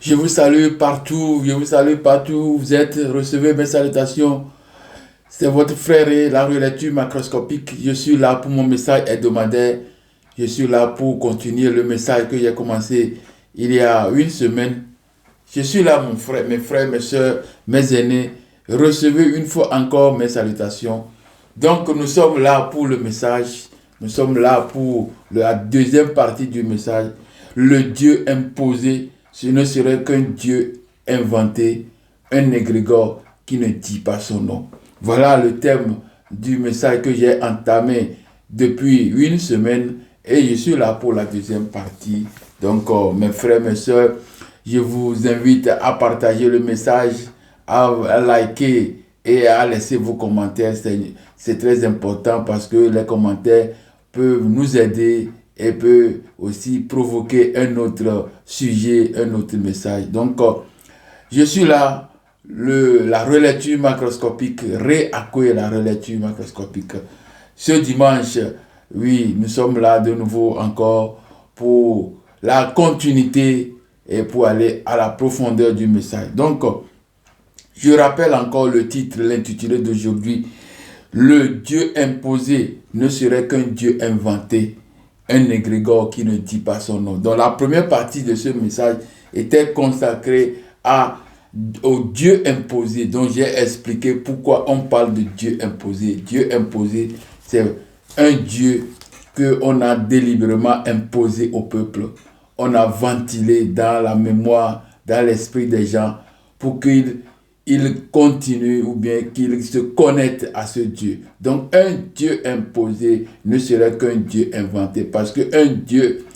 Je vous salue partout, je vous salue partout où vous êtes. Recevez mes salutations. C'est votre frère et la relecture macroscopique. Je suis là pour mon message hebdomadaire. Je suis là pour continuer le message que j'ai commencé il y a une semaine. Je suis là, mon frère, mes frères, mes soeurs, mes aînés. Recevez une fois encore mes salutations. Donc, nous sommes là pour le message. Nous sommes là pour la deuxième partie du message. Le Dieu imposé, ce ne serait qu'un Dieu inventé, un égrégore qui ne dit pas son nom. Voilà le thème du message que j'ai entamé depuis une semaine et je suis là pour la deuxième partie. Donc, mes frères, mes soeurs, je vous invite à partager le message, à liker et à laisser vos commentaires. C'est très important parce que les commentaires peuvent nous aider et peuvent aussi provoquer un autre sujet, un autre message. Donc, je suis là, la relecture macroscopique, réaccueille la relecture macroscopique. Ce dimanche, oui, nous sommes là de nouveau encore pour la continuité et pour aller à la profondeur du message. Donc, je rappelle encore le titre, l'intitulé d'aujourd'hui. Le Dieu imposé ne serait qu'un Dieu inventé, un égrégore qui ne dit pas son nom. Donc la première partie de ce message était consacrée au Dieu imposé, dont j'ai expliqué pourquoi on parle de Dieu imposé. Dieu imposé, c'est un Dieu qu'on a délibérément imposé au peuple. On a ventilé dans la mémoire, dans l'esprit des gens pour qu'ils continuent ou bien qu'ils se connectent à ce Dieu. Donc un Dieu imposé ne serait qu'un Dieu inventé parce qu'un Dieu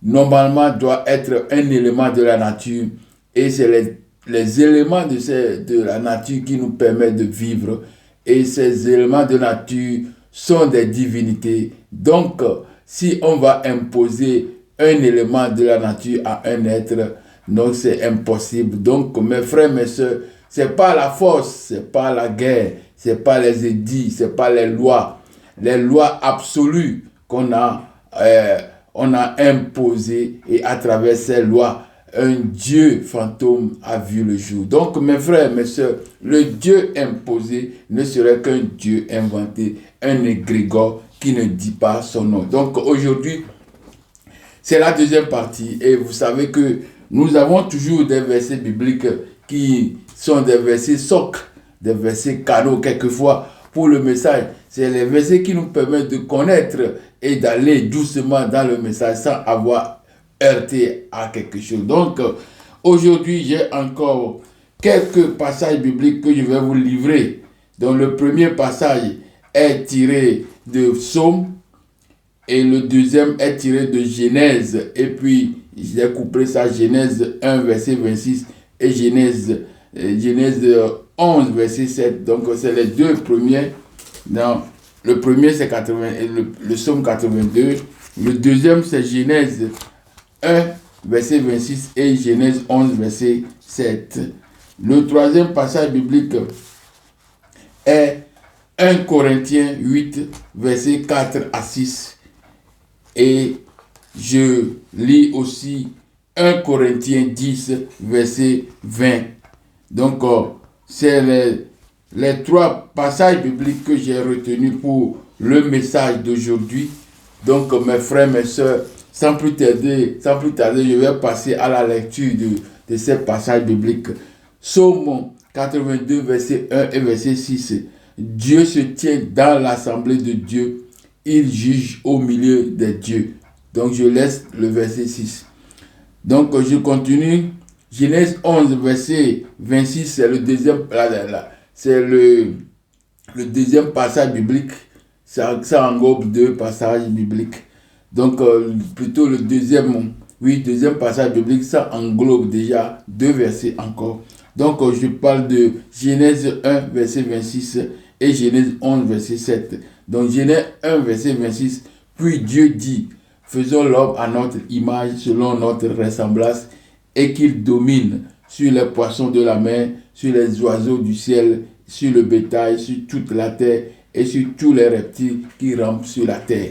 normalement doit être un élément de la nature et c'est les éléments de la nature qui nous permettent de vivre et ces éléments de nature sont des divinités. Donc si on va imposer un élément de la nature à un être, non, c'est impossible. Donc mes frères, mes soeurs, c'est pas la force, c'est pas la guerre, c'est pas les édits, c'est pas les lois absolues on a imposées et à travers ces lois, un Dieu fantôme a vu le jour. Donc mes frères, mes soeurs, le Dieu imposé ne serait qu'un Dieu inventé, un égrégore qui ne dit pas son nom. Donc aujourd'hui, c'est la deuxième partie et vous savez que nous avons toujours des versets bibliques qui sont des versets socles, des versets canaux quelquefois pour le message. C'est les versets qui nous permettent de connaître et d'aller doucement dans le message sans avoir heurté à quelque chose. Donc, aujourd'hui, j'ai encore quelques passages bibliques que je vais vous livrer. Donc, le premier passage est tiré de Psaume et le deuxième est tiré de Genèse. Et puis, j'ai couplé ça, Genèse 1, verset 26 et Genèse 11, verset 7. Donc, c'est les deux premiers. Non, le premier, c'est le psaume 82. Le deuxième, c'est Genèse 1, verset 26 et Genèse 11, verset 7. Le troisième passage biblique est 1 Corinthiens 8, verset 4 à 6. Et je lis aussi 1 Corinthiens 10, verset 20. Donc, c'est les trois passages bibliques que j'ai retenus pour le message d'aujourd'hui. Donc, mes frères, mes soeurs, sans plus tarder, je vais passer à la lecture de ces passages bibliques. Psaume 82, verset 1 et verset 6. Dieu se tient dans l'assemblée de Dieu. Il juge au milieu des dieux. Donc, je laisse le verset 6. Donc, je continue. Genèse 11, verset 26, c'est le deuxième, c'est le deuxième passage biblique. Ça englobe deux passages bibliques. Donc, plutôt le deuxième passage biblique, ça englobe déjà deux versets encore. Donc, je parle de Genèse 1, verset 26 et Genèse 11, verset 7. Donc, Genèse 1, verset 26, puis Dieu dit, faisons l'homme à notre image, selon notre ressemblance, et qu'il domine sur les poissons de la mer, sur les oiseaux du ciel, sur le bétail, sur toute la terre et sur tous les reptiles qui rampent sur la terre.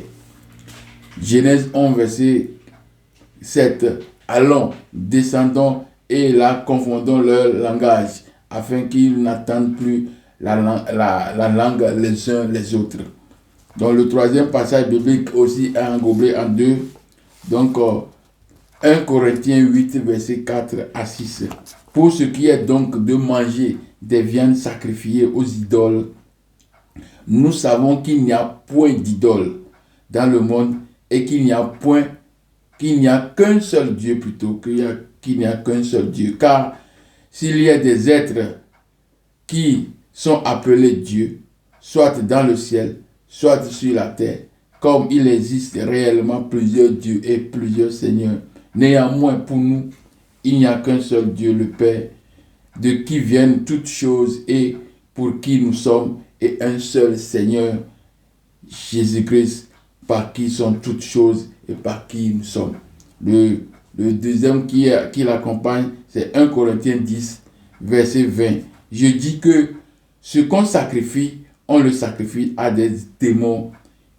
Genèse 11, verset 7. Allons, descendons et là confondons leur langage afin qu'ils n'entendent plus la langue les uns les autres. Donc le troisième passage biblique aussi est englobé en deux. Donc 1 Corinthiens 8, verset 4 à 6. Pour ce qui est donc de manger des viandes sacrifiées aux idoles, nous savons qu'il n'y a point d'idole dans le monde et qu'il n'y a qu'un seul Dieu plutôt, qu'il n'y a qu'un seul Dieu. Car s'il y a des êtres qui sont appelés Dieu, soit dans le ciel, soit sur la terre, comme il existe réellement plusieurs dieux et plusieurs seigneurs. Néanmoins, pour nous, il n'y a qu'un seul Dieu, le Père, de qui viennent toutes choses et pour qui nous sommes, et un seul Seigneur, Jésus-Christ, par qui sont toutes choses et par qui nous sommes. Le deuxième qui l'accompagne, c'est 1 Corinthiens 10, verset 20. Je dis que ce qu'on sacrifie, on le sacrifie à des démons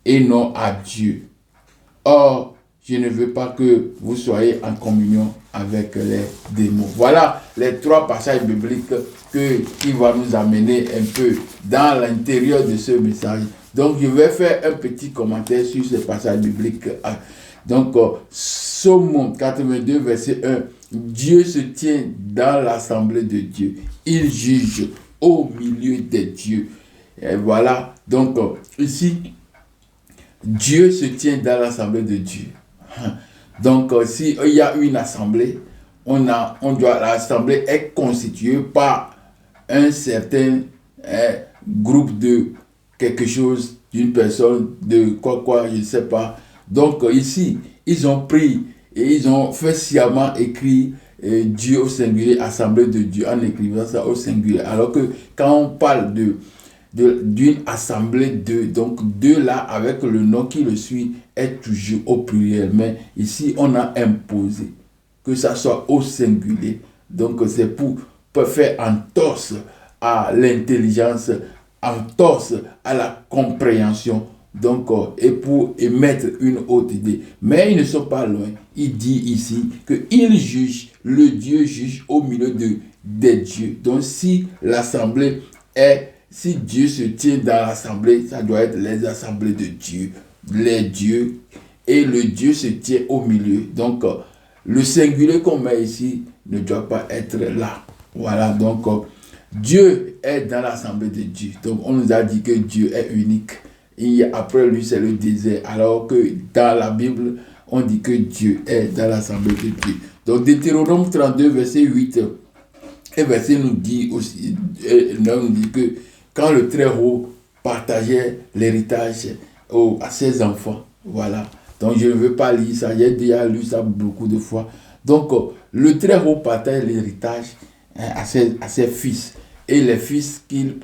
et non à Dieu. Or, je ne veux pas que vous soyez en communion avec les démons. Voilà les trois passages bibliques qui vont nous amener un peu dans l'intérieur de ce message. Donc, je vais faire un petit commentaire sur ces passages bibliques. Donc, Psaume 82, verset 1. Dieu se tient dans l'assemblée de Dieu. Il juge au milieu des dieux. Et voilà. Donc, ici, Dieu se tient dans l'assemblée de Dieu. Donc, s'il y a une assemblée, l'assemblée est constituée par un certain groupe de quelque chose, d'une personne, de quoi, je ne sais pas. Donc, ici, ils ont pris et ils ont fait sciemment écrit Dieu au singulier, assemblée de Dieu, en écrivant ça au singulier. Alors que quand on parle d'une assemblée de, donc de là avec le nom qui le suit est toujours au pluriel, mais ici on a imposé que ça soit au singulier. Donc c'est pour faire entorse à l'intelligence, entorse à la compréhension, donc et pour émettre une autre idée. Mais ils ne sont pas loin. Il dit ici que il juge, le Dieu juge au milieu des dieux. Donc si l'assemblée si Dieu se tient dans l'assemblée, ça doit être les assemblées de Dieu, les dieux, et le Dieu se tient au milieu. Donc, le singulier qu'on met ici ne doit pas être là. Voilà, donc, Dieu est dans l'assemblée de Dieu. Donc, on nous a dit que Dieu est unique. Et après lui, c'est le désert. Alors que dans la Bible, on dit que Dieu est dans l'assemblée de Dieu. Donc, Deutéronome 32, verset 8, et verset nous dit aussi, nous dit que quand le Très-Haut partageait l'héritage à ses enfants, voilà. Donc je ne veux pas lire ça, j'ai déjà lu ça beaucoup de fois. Donc le Très-Haut partage l'héritage à ses fils. Et les fils qu'il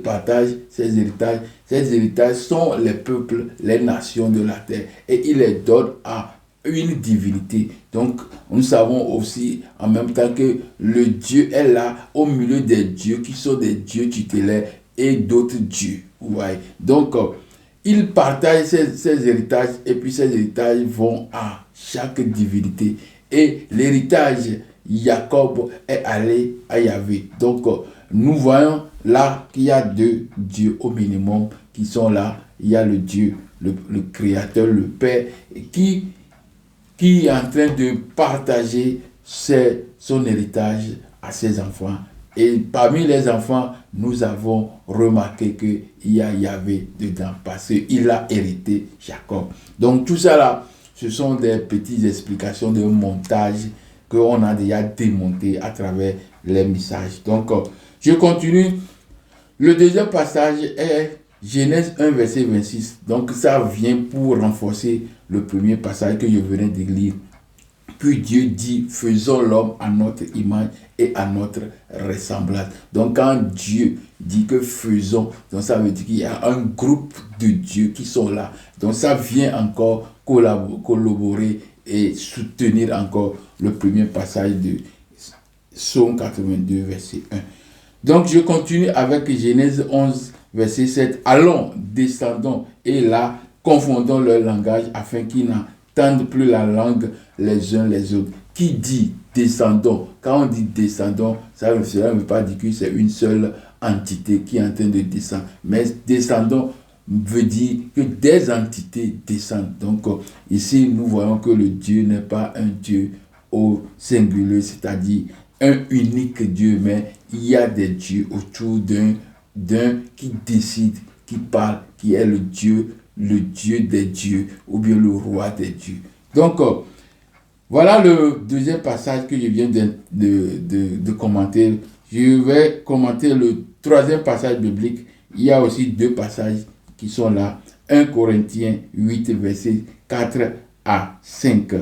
partage ces héritages sont les peuples, les nations de la terre. Et il les donne à une divinité. Donc, nous savons aussi en même temps que le Dieu est là au milieu des dieux qui sont des dieux tutélaires et d'autres dieux. Ouais. Donc, il partage ses héritages et puis ces héritages vont à chaque divinité. Et l'héritage, Jacob est allé à Yahvé. Donc, nous voyons là qu'il y a deux dieux au minimum qui sont là. Il y a le Dieu, le Créateur, le Père, qui est en train de partager son héritage à ses enfants. Et parmi les enfants, nous avons remarqué qu'il y a Yahvé dedans, parce qu'il a hérité Jacob. Donc tout ça là, ce sont des petites explications de montage qu'on a déjà démonté à travers les messages. Donc je continue. Le deuxième passage est Genèse 1, verset 26. Donc ça vient pour renforcer le premier passage que je venais de lire. Puis Dieu dit, faisons l'homme à notre image et à notre ressemblance. Donc quand Dieu dit que faisons, donc ça veut dire qu'il y a un groupe de dieux qui sont là. Donc ça vient encore collaborer et soutenir encore le premier passage de Psaume 82, verset 1. Donc je continue avec Genèse 11, verset 7. Allons, descendons, et là, confondons leur langage afin qu'ils n'entendent plus la langue les uns les autres. Qui dit descendons. Quand on dit descendons, cela ne veut pas dire que c'est une seule entité qui est en train de descendre. Mais descendons veut dire que des entités descendent. Donc ici, nous voyons que le Dieu n'est pas un Dieu au singulier, c'est-à-dire un unique Dieu, mais il y a des dieux autour d'un qui décide, qui parle, qui est le Dieu des dieux, ou bien le roi des dieux. Donc, voilà le deuxième passage que je viens de commenter. Je vais commenter le troisième passage biblique. Il y a aussi deux passages qui sont là. 1 Corinthiens 8, versets 4 à 5.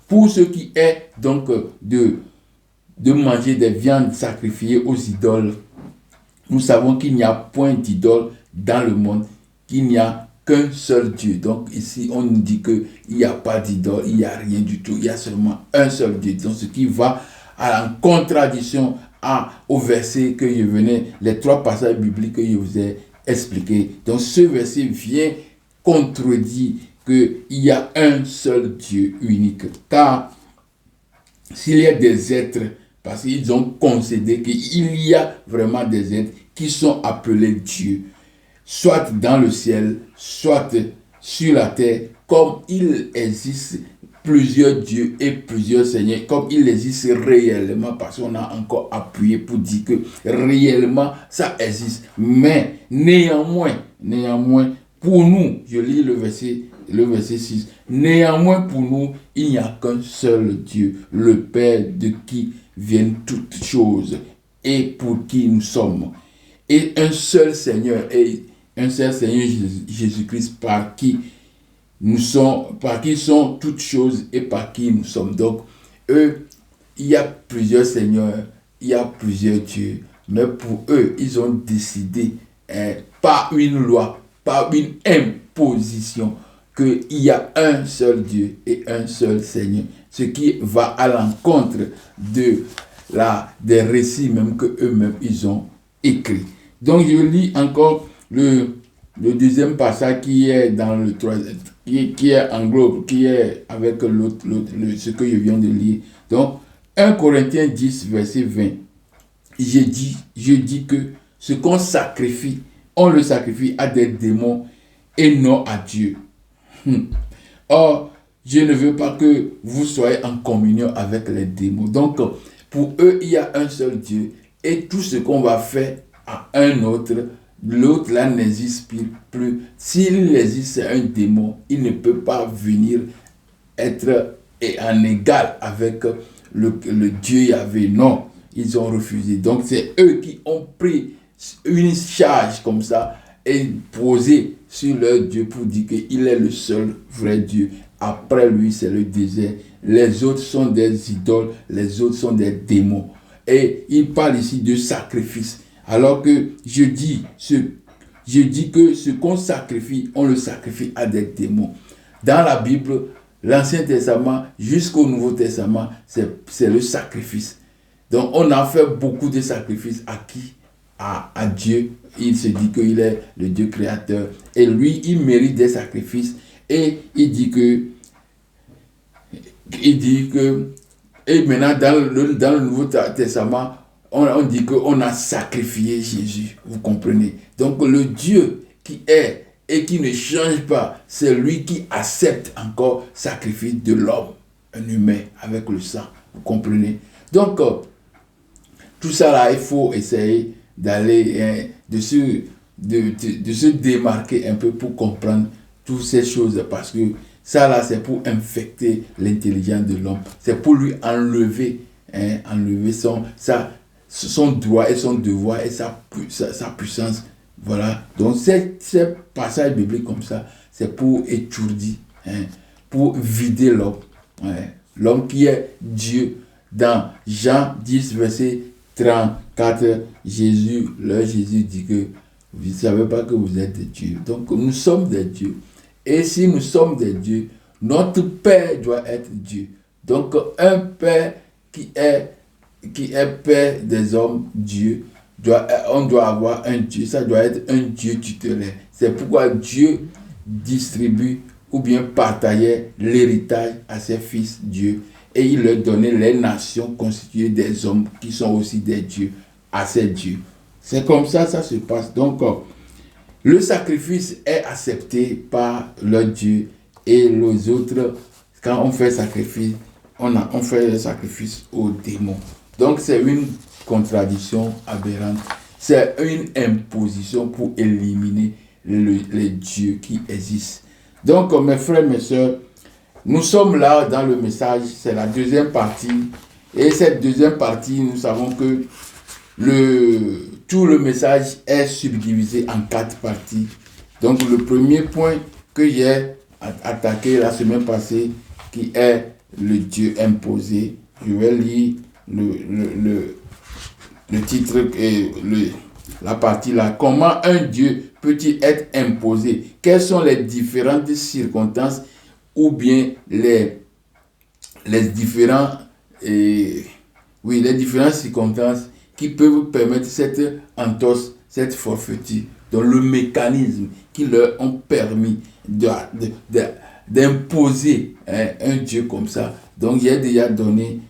Pour ce qui est donc de manger des viandes sacrifiées aux idoles, nous savons qu'il n'y a point d'idole dans le monde, qu'il n'y a qu'un seul Dieu. Donc ici, on nous dit qu'il n'y a pas d'idole, il n'y a rien du tout, il y a seulement un seul Dieu. Donc ce qui va en contradiction au verset que je venais, les trois passages bibliques que je vous ai expliqués. Donc ce verset vient contredire qu'il y a un seul Dieu unique. Car s'il y a des êtres, parce qu'ils ont concédé qu'il y a vraiment des êtres qui sont appelés Dieu, soit dans le ciel, soit sur la terre, comme il existe plusieurs dieux et plusieurs seigneurs, comme il existe réellement, parce qu'on a encore appuyé pour dire que réellement ça existe. Mais néanmoins, pour nous, je lis le verset 6, néanmoins pour nous, il n'y a qu'un seul Dieu, le Père de qui viennent toutes choses et pour qui nous sommes. Et un seul Seigneur, Jésus-Christ, par qui sont toutes choses et par qui nous sommes. Donc, il y a plusieurs seigneurs, il y a plusieurs dieux, mais pour eux, ils ont décidé, par une loi, par une imposition, qu'il y a un seul Dieu et un seul Seigneur. Ce qui va à l'encontre des récits même que eux-mêmes ils ont écrits. Donc je lis encore le deuxième passage qui est dans le troisième, qui est englobe, qui est avec ce que je viens de lire. Donc 1 Corinthiens 10, verset 20. Je dis que ce qu'on sacrifie, on le sacrifie à des démons et non à Dieu. Or, je ne veux pas que vous soyez en communion avec les démons. Donc, pour eux, il y a un seul Dieu. Et tout ce qu'on va faire à un autre, l'autre là n'existe plus. S'il existe un démon, il ne peut pas venir être en égal avec le Dieu Yahvé. Non, ils ont refusé. Donc, c'est eux qui ont pris une charge comme ça et posé sur leur Dieu pour dire qu'il est le seul vrai Dieu. Après lui, c'est le désert. Les autres sont des idoles, les autres sont des démons. Et il parle ici de sacrifice. Alors que je dis que ce qu'on sacrifie, on le sacrifie à des démons. Dans la Bible, l'Ancien Testament jusqu'au Nouveau Testament, c'est le sacrifice. Donc on a fait beaucoup de sacrifices à qui? À Dieu. Il se dit qu'il est le Dieu créateur. Et lui, il mérite des sacrifices. Et il dit que et maintenant dans le Nouveau Testament, on dit qu'on a sacrifié Jésus. Vous comprenez? Donc le Dieu qui est et qui ne change pas, c'est lui qui accepte encore le sacrifice de l'homme, un humain, avec le sang. Vous comprenez? Donc, tout ça là, il faut essayer d'aller, de se démarquer un peu pour comprendre toutes ces choses, parce que ça là, c'est pour infecter l'intelligence de l'homme, c'est pour lui enlever son droit et son devoir et sa puissance. Voilà. Donc ces passages bibliques comme ça, c'est pour étourdir, pour vider l'homme. L'homme qui est Dieu. Dans Jean 10, verset 34, Jésus dit que vous ne savez pas que vous êtes des dieux. Donc nous sommes des dieux. Et si nous sommes des dieux, notre Père doit être Dieu. Donc un Père qui est Père des hommes, Dieu, on doit avoir un Dieu. Ça doit être un Dieu tutélaire. C'est pourquoi Dieu distribue ou bien partageait l'héritage à ses fils Dieu. et il leur donnait les nations constituées des hommes qui sont aussi des dieux à ces dieux. C'est comme ça se passe. Donc, le sacrifice est accepté par leur Dieu et les autres, quand on fait sacrifice, on fait le sacrifice aux démons. Donc, c'est une contradiction aberrante. C'est une imposition pour éliminer les dieux qui existent. Donc, mes frères, mes sœurs, nous sommes là dans le message, c'est la deuxième partie. Et cette deuxième partie, nous savons que tout le message est subdivisé en 4 parties. Donc, le premier point que j'ai attaqué la semaine passée, qui est le Dieu imposé. Je vais lire le titre et la partie là. Comment un Dieu peut-il être imposé? Quelles sont les différentes circonstances ou bien les différentes circonstances qui peuvent permettre cette entorse, cette forfaiture, dans le mécanisme qui leur ont permis d'imposer un Dieu comme ça. Donc, j'ai déjà donné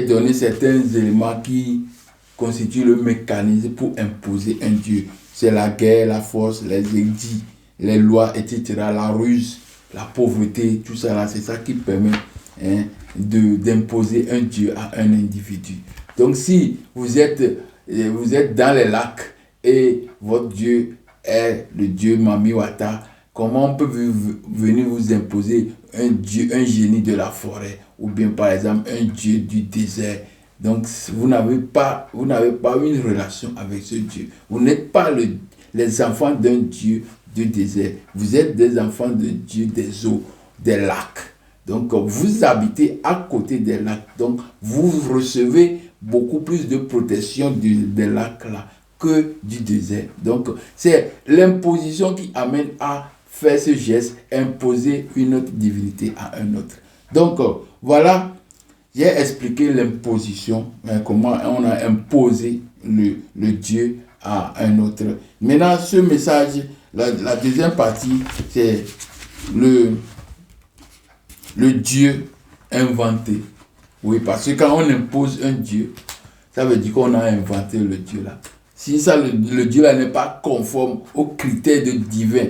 donné certains éléments qui constituent le mécanisme pour imposer un Dieu. C'est la guerre, la force, les édits, les lois, etc., la ruse, la pauvreté, tout ça là, c'est ça qui permet d'imposer un Dieu à un individu. Donc, si vous êtes dans les lacs et votre Dieu est le Dieu Mamiwata, comment on peut venir vous imposer un Dieu, un génie de la forêt, ou bien par exemple un Dieu du désert? Donc, vous n'avez pas une relation avec ce Dieu. Vous n'êtes pas les enfants d'un Dieu du désert. Vous êtes des enfants de Dieu des eaux, des lacs. Donc, vous habitez à côté des lacs. Donc, vous recevez beaucoup plus de protection des lacs là que du désert. Donc, c'est l'imposition qui amène à faire ce geste, imposer une autre divinité à un autre. Donc, voilà, j'ai expliqué l'imposition, comment on a imposé le Dieu à un autre. Maintenant, ce message, la deuxième partie, c'est le Dieu inventé. Oui, parce que quand on impose un Dieu, ça veut dire qu'on a inventé le Dieu là. Si ça, le Dieu là n'est pas conforme aux critères de divin,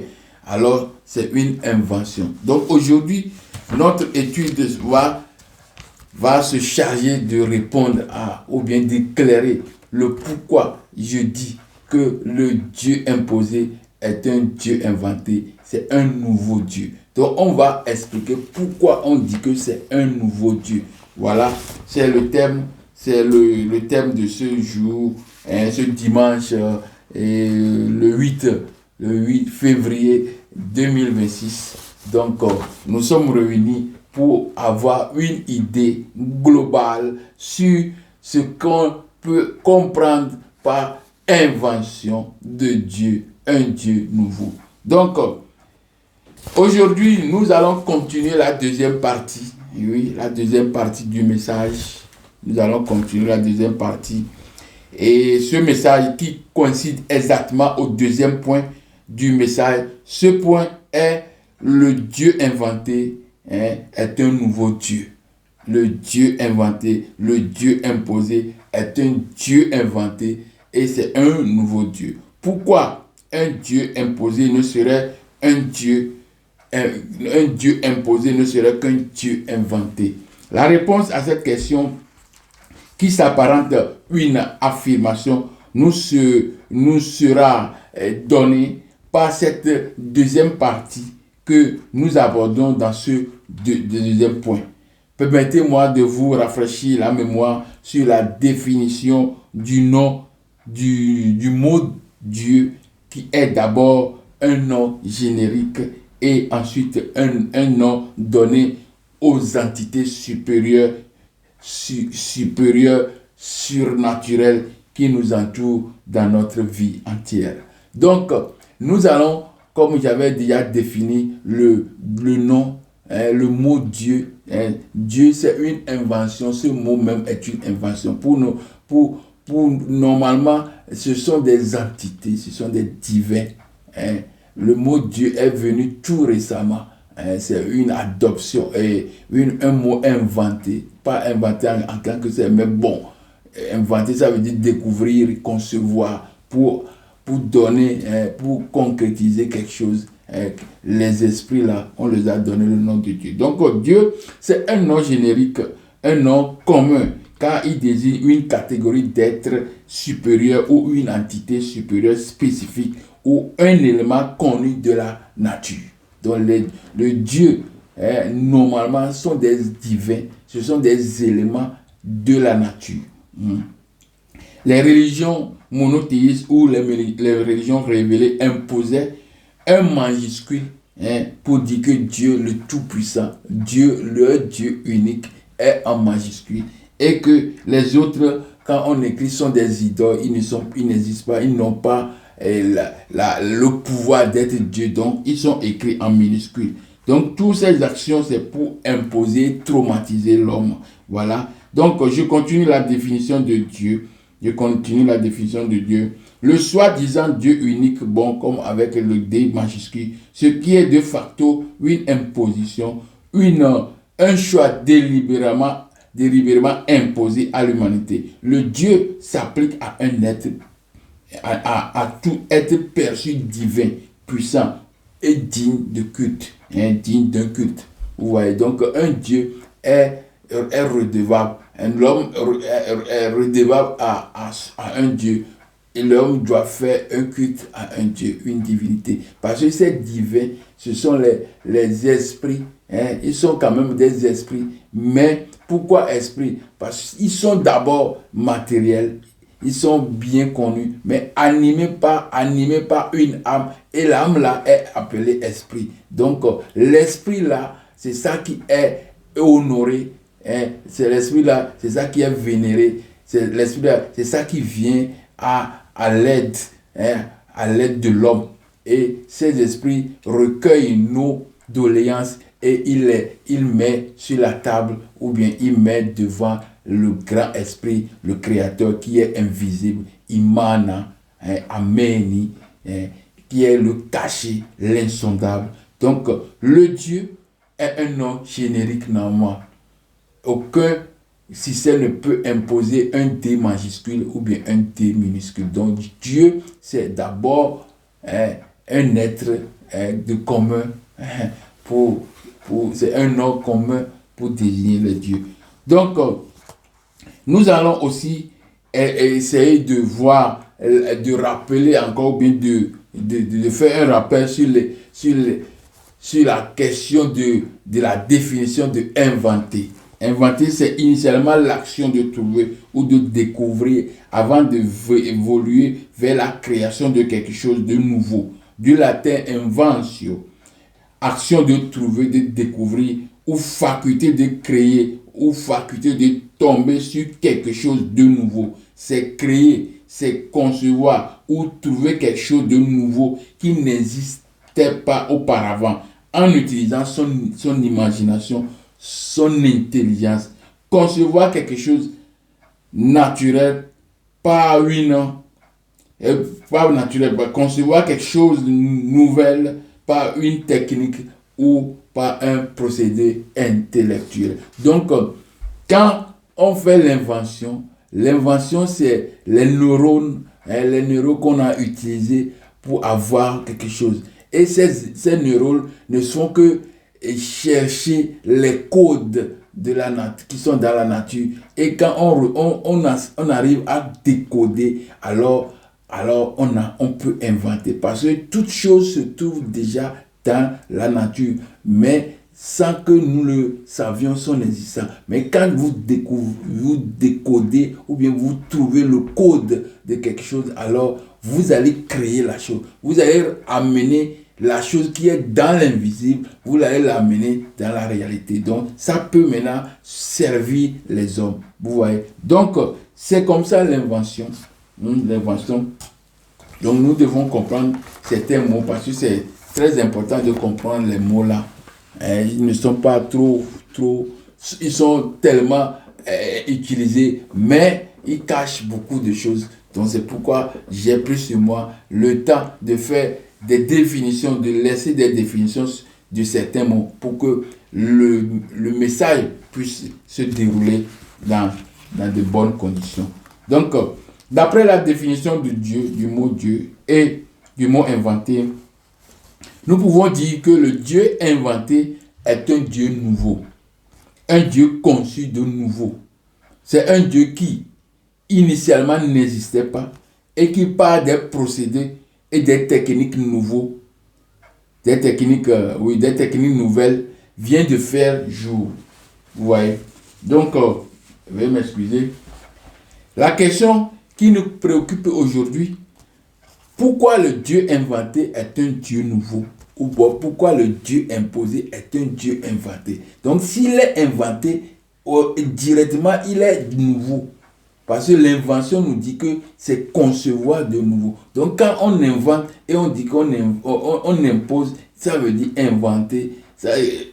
alors c'est une invention. Donc aujourd'hui, notre étude va se charger de répondre ou bien d'éclairer le pourquoi je dis que le Dieu imposé est un Dieu inventé, c'est un nouveau Dieu. Donc on va expliquer pourquoi on dit que c'est un nouveau Dieu. Voilà, c'est le thème de ce jour, ce dimanche, le 8 février 2026. Donc nous sommes réunis pour avoir une idée globale sur ce qu'on peut comprendre par invention de Dieu, un Dieu nouveau. Donc, aujourd'hui, nous allons continuer la deuxième partie. Oui, la deuxième partie du message. Nous allons continuer la deuxième partie. Et ce message qui coïncide exactement au deuxième point du message. Ce point est le Dieu inventé est un nouveau Dieu. Le Dieu inventé, le Dieu imposé est un Dieu inventé et c'est un nouveau Dieu. Pourquoi un Dieu imposé ne serait un Dieu imposé ne serait qu'un Dieu inventé? La réponse à cette question, qui s'apparente à une affirmation, nous sera donnée par cette deuxième partie que nous abordons dans ce deuxième point. Permettez-moi de vous rafraîchir la mémoire sur la définition du nom du mot Dieu, qui est d'abord un nom générique et ensuite un nom donné aux entités supérieures, surnaturelles qui nous entourent dans notre vie entière. Donc, nous allons, comme j'avais déjà défini le nom, le mot Dieu. Dieu, c'est une invention. Ce mot même est une invention. Pour normalement, ce sont des entités, ce sont des divins. Le mot Dieu est venu tout récemment. c'est une adoption et un mot inventé, pas inventé en tant que c'est, mais bon, inventer, ça veut dire découvrir, concevoir, pour donner, pour concrétiser quelque chose. Les esprits là, on les a donné le nom de Dieu. Donc Dieu, c'est un nom générique, un nom commun, car il désigne une catégorie d'êtres supérieurs ou une entité supérieure spécifique ou un élément connu de la nature. Donc le Dieu, normalement, sont des divins, ce sont des éléments de la nature. Les religions monothéistes ou les religions révélées imposaient un majuscule pour dire que Dieu le Tout-Puissant, Dieu, le Dieu unique, est en majuscule. Et que les autres, quand on écrit, sont des idoles, ils n'existent pas, ils n'ont pas le pouvoir d'être Dieu. Donc, ils sont écrits en minuscule. Donc, toutes ces actions, c'est pour imposer, traumatiser l'homme. Voilà. Donc, je continue la définition de Dieu. Le soi-disant Dieu unique, bon, comme avec le D majuscule, ce qui est de facto une imposition, un choix délibérément imposé à l'humanité. Le Dieu s'applique à un être, à tout être perçu divin, puissant et digne de culte, digne d'un culte. Vous voyez, donc un Dieu est redevable. L'homme est redevable à un Dieu. Et l'homme doit faire un culte à un Dieu, une divinité. Parce que ces divins, ce sont les esprits. Ils sont quand même des esprits. Mais pourquoi esprits? Parce qu'ils sont d'abord matériels. Ils sont bien connus, mais animés par une âme. Et l'âme là est appelée esprit. Donc l'esprit là, c'est ça qui est honoré. C'est l'esprit là, c'est ça qui est vénéré. C'est l'esprit là, c'est ça qui vient à l'aide, à l'aide de l'homme. Et ces esprits recueillent nos doléances et il met sur la table ou bien il met devant le grand esprit, le créateur qui est invisible, Imana, Améni, qui est le caché, l'insondable. Donc le Dieu est un nom générique normalement. Aucun système ne peut imposer un D majuscule ou bien un D minuscule. Donc Dieu, c'est d'abord un être de commun, c'est un nom commun pour désigner le Dieu. Donc nous allons aussi essayer de voir, de rappeler encore, ou bien de faire un rappel sur la question de la définition de inventer. Inventer, c'est initialement l'action de trouver ou de découvrir avant d'évoluer vers la création de quelque chose de nouveau. Du latin inventio, action de trouver, de découvrir, ou faculté de créer, ou faculté de tomber sur quelque chose de nouveau. C'est créer, c'est concevoir ou trouver quelque chose de nouveau qui n'existait pas auparavant en utilisant son imagination, son intelligence. Concevoir quelque chose naturel par concevoir quelque chose de nouvel par une technique ou par un procédé intellectuel. Donc, quand on fait l'invention, c'est les neurones qu'on a utilisés pour avoir quelque chose. Et ces neurones ne sont que chercher les codes de la nature, qui sont dans la nature. Et quand on arrive à décoder, alors on peut inventer. Parce que toute chose se trouve déjà dans la nature, mais sans que nous le savions son existence. Mais quand vous décodez ou bien vous trouvez le code de quelque chose, alors vous allez créer la chose. Vous allez amener la chose qui est dans l'invisible, vous allez l'amener dans la réalité. Donc, ça peut maintenant servir les hommes. Vous voyez. Donc, c'est comme ça l'invention. Donc, nous devons comprendre certains mots parce que c'est très important de comprendre les mots là. Ils ne sont pas trop, ils sont tellement utilisés, mais ils cachent beaucoup de choses. Donc, c'est pourquoi j'ai pris sur moi le temps de faire des définitions, de laisser des définitions de certains mots pour que le message puisse se dérouler dans de bonnes conditions. Donc, d'après la définition de Dieu, du mot Dieu et du mot inventé, nous pouvons dire que le Dieu inventé est un Dieu nouveau, un Dieu conçu de nouveau. C'est un Dieu qui, initialement, n'existait pas et qui, par des procédés et des techniques nouveaux, des techniques nouvelles, vient de faire jour. Vous voyez? Donc, veuillez m'excuser. La question qui nous préoccupe aujourd'hui, pourquoi le Dieu inventé est un Dieu nouveau? Ou pourquoi le Dieu imposé est un Dieu inventé? Donc, s'il est inventé, directement, il est nouveau. Parce que l'invention nous dit que c'est concevoir de nouveau. Donc, quand on invente et on dit qu'on impose, ça veut dire inventer.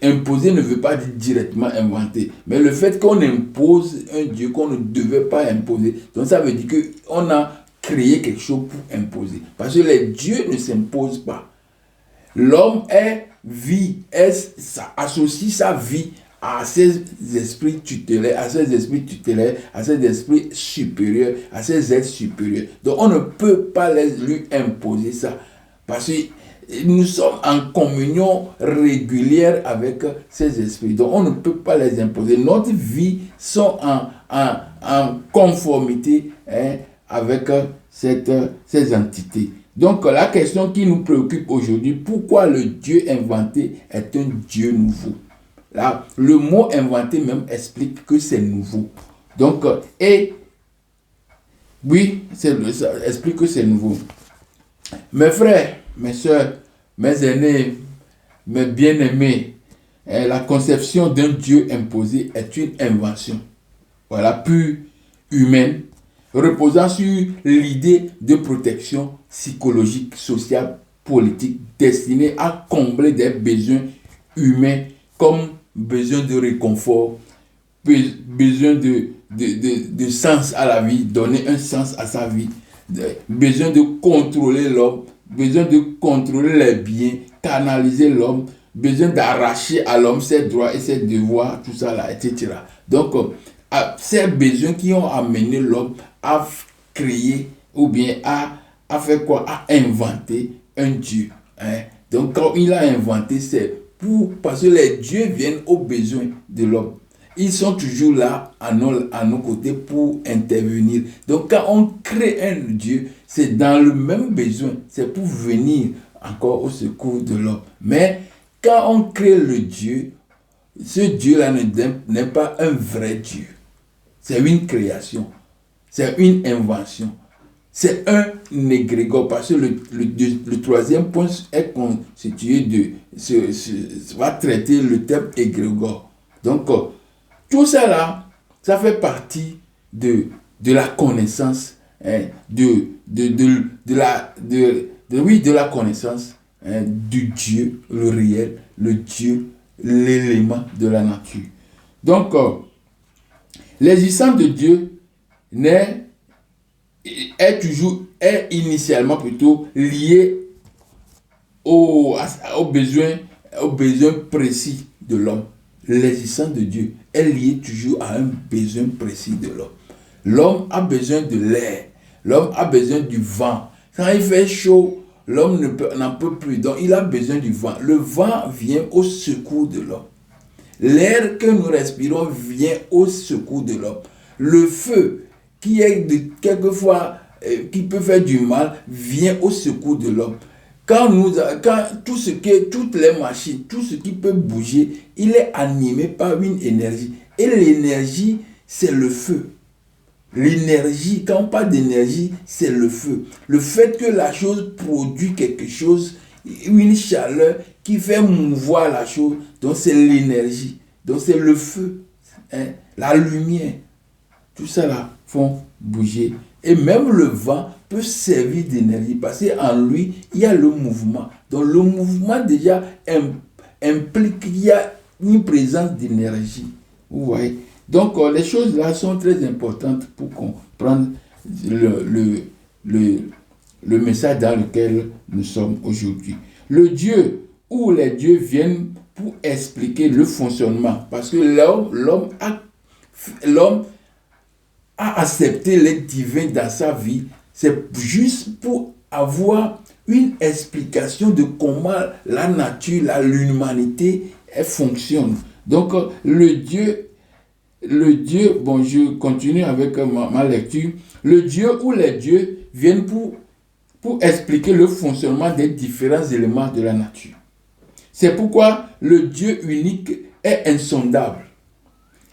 Imposer ne veut pas dire directement inventer. Mais le fait qu'on impose un Dieu qu'on ne devait pas imposer, donc ça veut dire qu'on a créé quelque chose pour imposer. Parce que les dieux ne s'imposent pas. L'homme associe sa vie à ses esprits tutélaires, à ses esprits supérieurs, à ses êtres supérieurs. Donc on ne peut pas lui imposer ça. Parce que nous sommes en communion régulière avec ces esprits. Donc on ne peut pas les imposer. Notre vie sont en conformité avec ces entités. Donc la question qui nous préoccupe aujourd'hui, pourquoi le Dieu inventé est un Dieu nouveau? Là, le mot inventé même explique que c'est nouveau. Donc, ça explique que c'est nouveau. Mes frères, mes soeurs, mes aînés, mes bien-aimés, la conception d'un Dieu imposé est une invention. Voilà, pure, humaine, reposant sur l'idée de protection psychologique, sociale, politique, destinée à combler des besoins humains comme besoin de réconfort, besoin de sens à la vie, donner un sens à sa vie, besoin de contrôler l'homme, besoin de contrôler les biens, canaliser l'homme, besoin d'arracher à l'homme ses droits et ses devoirs, tout ça là, etc. Donc, ces besoins qui ont amené l'homme à créer ou bien à faire quoi? À inventer un Dieu. Donc, quand il a inventé, c'est parce que les dieux viennent aux besoins de l'homme. Ils sont toujours là à nos côtés pour intervenir. Donc quand on crée un Dieu, c'est dans le même besoin. C'est pour venir encore au secours de l'homme. Mais quand on crée le Dieu, ce Dieu-là n'est pas un vrai Dieu. C'est une création. C'est une invention. C'est un égrégore, parce que le troisième point est constitué va traiter le thème égrégore. Donc, tout ça là, ça fait partie de la connaissance, de la connaissance du Dieu, le réel, le Dieu, l'élément de la nature. Donc, l'existence de Dieu est initialement plutôt lié aux besoins précis de l'homme. L'existence de Dieu est liée toujours à un besoin précis de l'homme. L'homme a besoin de l'air, l'homme a besoin du vent. Quand il fait chaud, l'homme n'en peut plus, donc il a besoin du vent. Le vent vient au secours de l'homme. L'air que nous respirons vient au secours de l'homme. Le feu, qui quelquefois qui peut faire du mal, vient au secours de l'homme. Quand toutes les machines, tout ce qui peut bouger, il est animé par une énergie. Et l'énergie, c'est le feu. L'énergie, quand on parle d'énergie, c'est le feu. Le fait que la chose produit quelque chose, une chaleur qui fait mouvoir la chose, donc c'est l'énergie. Donc c'est le feu, la lumière. Tout ça là font bouger. Et même le vent peut servir d'énergie parce qu'en lui, il y a le mouvement. Donc le mouvement déjà implique qu'il y a une présence d'énergie. Vous voyez? Donc les choses là sont très importantes pour comprendre le message dans lequel nous sommes aujourd'hui. Le Dieu ou les dieux viennent pour expliquer le fonctionnement. Parce que l'homme a accepté les divins dans sa vie. C'est juste pour avoir une explication de comment la nature, l'humanité, elle fonctionne. Donc, le Dieu, bon, je continue avec ma lecture. Le Dieu ou les dieux viennent pour expliquer le fonctionnement des différents éléments de la nature. C'est pourquoi le Dieu unique est insondable,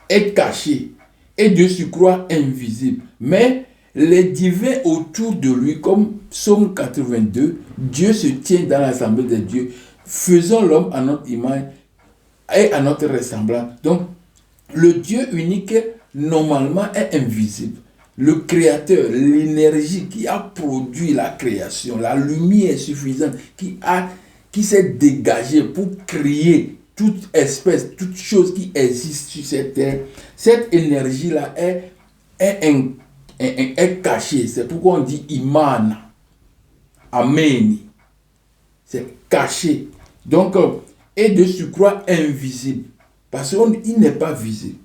est caché, et de surcroît invisible. Mais les divins autour de lui, comme Psaume 82, Dieu se tient dans l'assemblée des dieux. Faisons l'homme à notre image et à notre ressemblance. Donc, le Dieu unique, normalement, est invisible. Le créateur, l'énergie qui a produit la création, la lumière suffisante qui s'est dégagée pour créer toute espèce, toute chose qui existe sur cette terre, cette énergie-là est cachée. C'est pourquoi on dit Imana, Améni. C'est caché. Donc, et de surcroît invisible. Parce qu'il n'est pas visible.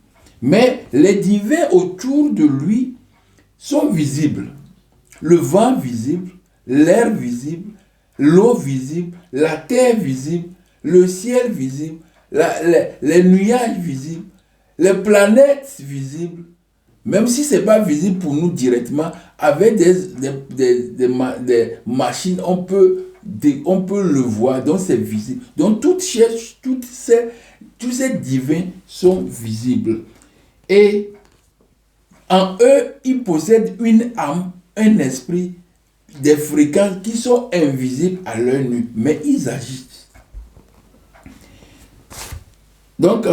Mais les divins autour de lui sont visibles. Le vent visible, l'air visible, l'eau visible, la terre visible, le ciel visible, les nuages visibles, les planètes visibles. Même si ce n'est pas visible pour nous directement, avec des machines, on peut le voir, donc c'est visible. Donc tous ces divins sont visibles. Et en eux, ils possèdent une âme, un esprit, des fréquences qui sont invisibles à l'œil nu, mais ils agissent. Donc,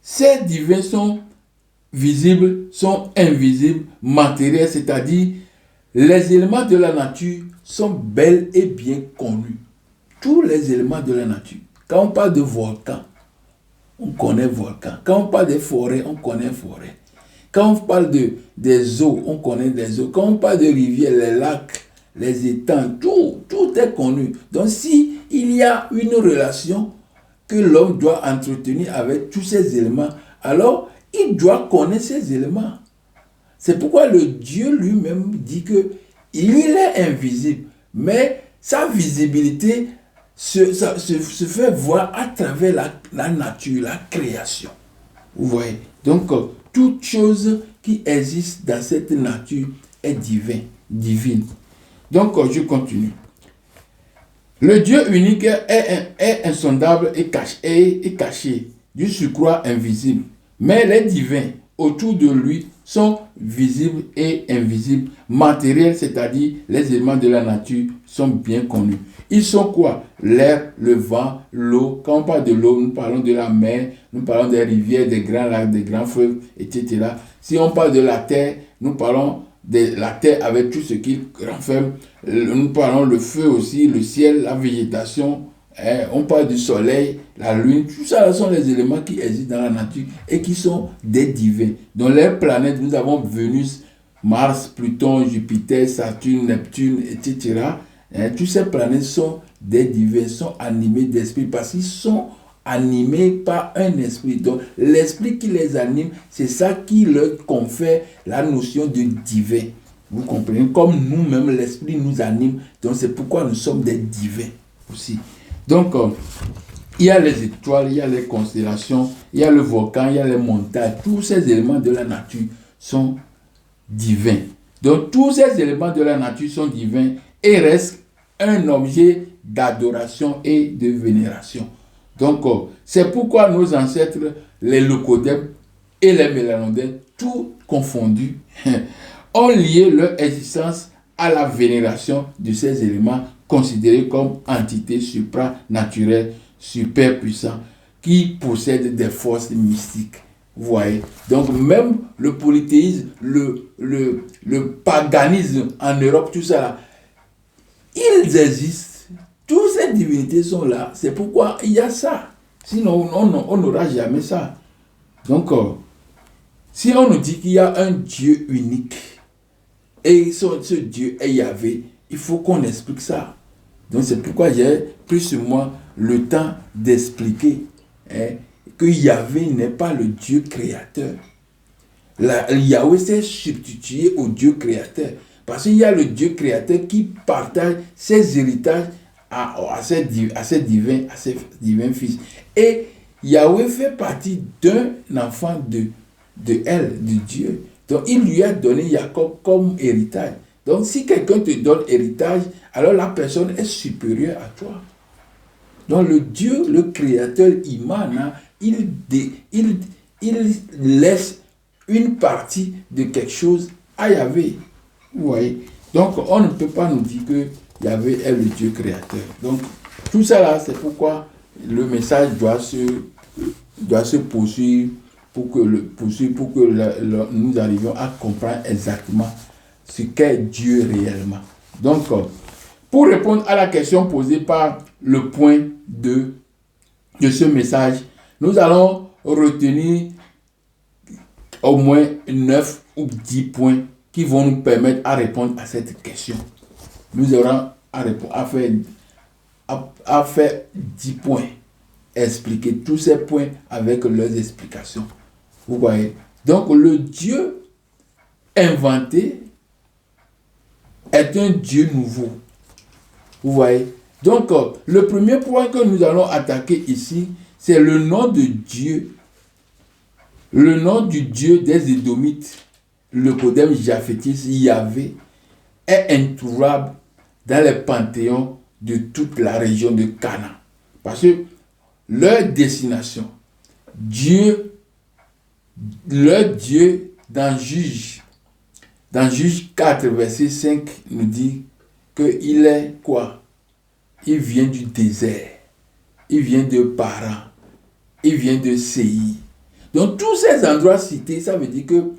ces divins sont visibles, sont invisibles, matériels, c'est-à-dire les éléments de la nature sont bel et bien connus. Tous les éléments de la nature. Quand on parle de volcan, on connaît volcan. Quand on parle des forêts, on connaît forêt. Quand on parle des eaux, on connaît des eaux. Quand on parle de rivières, les lacs, les étangs, tout est connu. Donc, si il y a une relation que l'homme doit entretenir avec tous ces éléments, alors il doit connaître ces éléments. C'est pourquoi le Dieu lui-même dit que il est invisible, mais sa visibilité se fait voir à travers la nature, la création. Vous voyez? Donc, toute chose qui existe dans cette nature est divine. Donc, je continue. Le Dieu unique est insondable et caché, du surcroît invisible. Mais les divins autour de lui sont visibles et invisibles, matériels, c'est-à-dire les éléments de la nature sont bien connus. Ils sont quoi? L'air, le vent, l'eau. Quand on parle de l'eau, nous parlons de la mer, nous parlons des rivières, des grands lacs, des grands fleuves, etc. Si on parle de la terre, nous parlons de la terre avec tout ce qui renferme. Nous parlons le feu aussi, le ciel, la végétation. On parle du soleil, la lune. Tout ça, ce sont les éléments qui existent dans la nature et qui sont des divins. Dans les planètes, nous avons Vénus, Mars, Pluton, Jupiter, Saturne, Neptune, etc. Toutes ces planètes sont des divins, sont animés d'esprit parce qu'ils sont animés par un esprit. Donc, l'esprit qui les anime, c'est ça qui leur confère la notion de divin. Vous comprenez? Comme nous-mêmes, l'esprit nous anime. Donc, c'est pourquoi nous sommes des divins aussi. Donc, il y a les étoiles, il y a les constellations, il y a le volcan, il y a les montagnes. Tous ces éléments de la nature sont divins. Donc, tous ces éléments de la nature sont divins et restent un objet d'adoration et de vénération. Donc, c'est pourquoi nos ancêtres, les Locodèmes et les Mélanodèmes, tout confondus, ont lié leur existence à la vénération de ces éléments considérés comme entités supranaturelles, super puissants, qui possèdent des forces mystiques. Vous voyez? Donc, même le polythéisme, le paganisme en Europe, tout ça là, ils existent. Toutes ces divinités sont là. C'est pourquoi il y a ça. Sinon, on n'aura jamais ça. Donc, si on nous dit qu'il y a un Dieu unique, et ce Dieu est Yahvé, il faut qu'on explique ça. Donc c'est pourquoi j'ai pris sur moi le temps d'expliquer que Yahvé n'est pas le Dieu créateur. Yahvé s'est substitué au Dieu créateur. Parce qu'il y a le Dieu créateur qui partage ses héritages à ses divins fils. Et Yahvé fait partie d'un enfant de elle, de Dieu. Donc il lui a donné Jacob comme héritage. Donc si quelqu'un te donne héritage, alors la personne est supérieure à toi. Donc le Dieu, le créateur Imana, il laisse une partie de quelque chose à Yahvé. Vous voyez? Donc on ne peut pas nous dire que Yahvé est le Dieu créateur. Donc tout ça là, c'est pourquoi le message doit se poursuivre pour que nous arrivions à comprendre exactement ce qu'est Dieu réellement. Donc, pour répondre à la question posée par le point de ce message, nous allons retenir au moins 9 ou 10 points qui vont nous permettre à répondre à cette question. Nous aurons à faire 10 points, expliquer tous ces points avec leurs explications. Vous voyez? Donc, le Dieu inventé est un Dieu nouveau. Vous voyez? Donc, le premier point que nous allons attaquer ici, c'est le nom de Dieu. Le nom du Dieu des Édomites, le Kodem Japhétis, Yahvé, est introuvable dans les panthéons de toute la région de Canaan. Parce que leur destination, leur Dieu, dans Juge 4, verset 5, nous dit qu'il est quoi? Il vient du désert, il vient de Paran, il vient de Séir. Donc tous ces endroits cités, ça veut dire que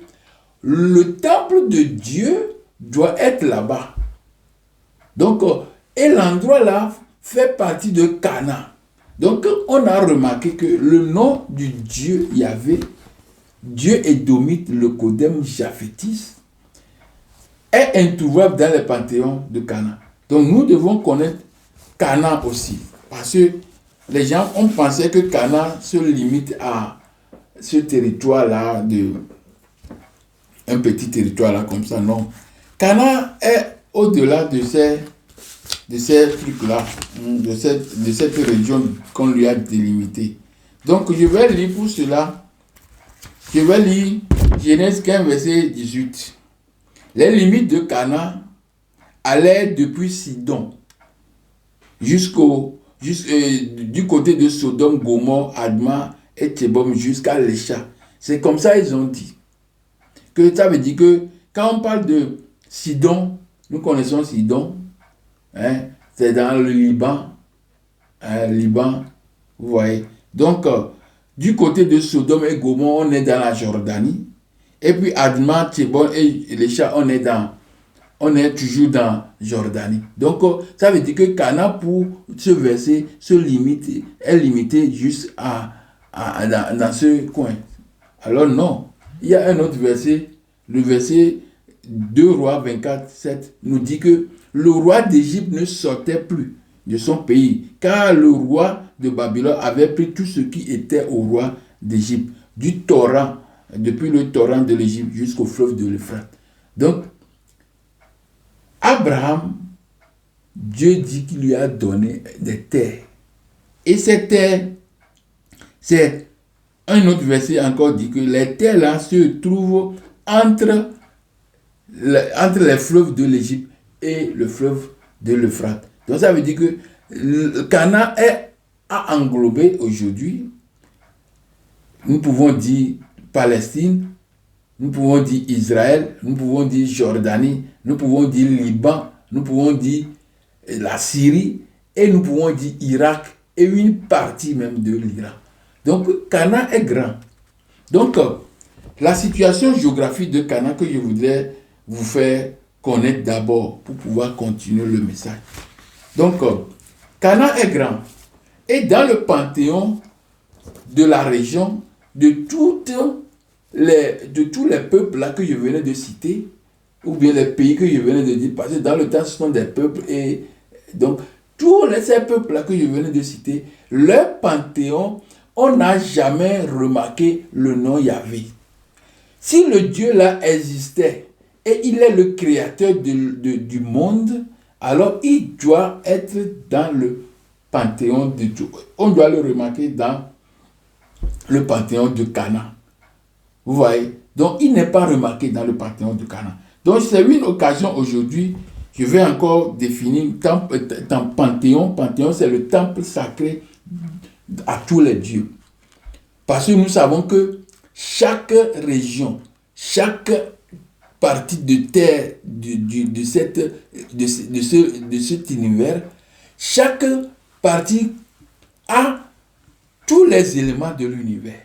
le temple de Dieu doit être là-bas. Donc, et l'endroit là fait partie de Canaan. Donc on a remarqué que le nom du Dieu Yahvé, Dieu édomite, le Kodem Japhétis, est introuvable dans les panthéons de Canaan. Donc nous devons connaître Canaan aussi. Parce que les gens ont pensé que Canaan se limite à ce territoire-là, un petit territoire là comme ça. Non. Canaan est au-delà de ces trucs-là, de cette région qu'on lui a délimitée. Donc je vais lire pour cela. Je vais lire Genèse 15, verset 18. Les limites de Canaan allaient depuis Sidon du côté de Sodome, Gomorrhe, Adma et Tchébom jusqu'à Lécha. C'est comme ça ils ont dit. Que ça veut dire que quand on parle de Sidon, nous connaissons Sidon, c'est dans le Liban. Liban, vous voyez. Donc, du côté de Sodome et Gomorrhe, on est dans la Jordanie. Et puis Adma, Tchébom et Lécha, on est toujours dans Jordanie. Donc, ça veut dire que Canaan, pour ce verset, est limité juste dans ce coin. Alors non, il y a un autre verset, le verset 2 Rois 24, 7, nous dit que le roi d'Égypte ne sortait plus de son pays, car le roi de Babylone avait pris tout ce qui était au roi d'Égypte, du torrent, depuis le torrent de l'Égypte jusqu'au fleuve de l'Euphrate. Donc, Abraham, Dieu dit qu'il lui a donné des terres. Et ces terres, c'est un autre verset encore dit que les terres là se trouvent entre les fleuves de l'Égypte et le fleuve de l'Euphrate. Donc ça veut dire que le Canaan a englobé aujourd'hui, nous pouvons dire Palestine, nous pouvons dire Israël, nous pouvons dire Jordanie, nous pouvons dire Liban, nous pouvons dire la Syrie, et nous pouvons dire Irak, et une partie même de l'Iran. Donc Canaan est grand. Donc la situation géographique de Canaan que je voudrais vous faire connaître d'abord pour pouvoir continuer le message. Donc Canaan est grand. Et dans le panthéon de la région, de tous les peuples là que je venais de citer, ou bien les pays que je venais de dire, parce que dans le temps, ce sont des peuples, et donc ces peuples-là que je venais de citer, leur panthéon, on n'a jamais remarqué le nom Yahvé. Si le Dieu-là existait et il est le créateur du monde, alors il doit être dans le panthéon de Dieu. On doit le remarquer dans le panthéon de Canaan. Vous voyez? Donc, il n'est pas remarqué dans le panthéon de Canaan. Donc, c'est une occasion aujourd'hui. Je vais encore définir panthéon. Panthéon, c'est le temple sacré à tous les dieux. Parce que nous savons que chaque région, chaque partie de terre de cet univers, chaque partie a tous les éléments de l'univers.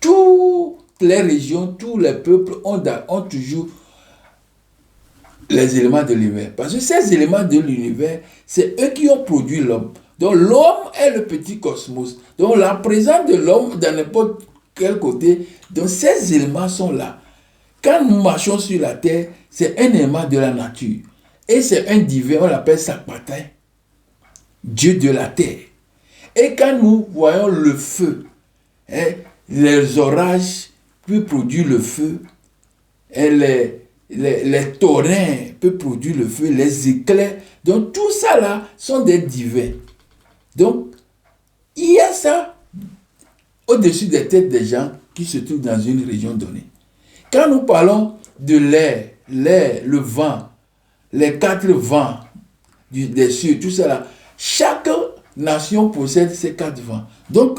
Toutes les régions, tous les peuples ont toujours les éléments de l'univers. Parce que ces éléments de l'univers, c'est eux qui ont produit l'homme. Donc l'homme est le petit cosmos. Donc la présence de l'homme dans n'importe quel côté, donc ces éléments sont là. Quand nous marchons sur la terre, c'est un élément de la nature. Et c'est un divin, on l'appelle Sakpatai, Dieu de la terre. Et quand nous voyons le feu, les orages peuvent produire le feu, et les torrents peuvent produire le feu, les éclairs. Donc tout ça là sont des divins. Donc il y a ça au-dessus des têtes des gens qui se trouvent dans une région donnée. Quand nous parlons de l'air, le vent, les 4 vents des cieux, tout ça là, chaque nation possède ces 4 vents. Donc,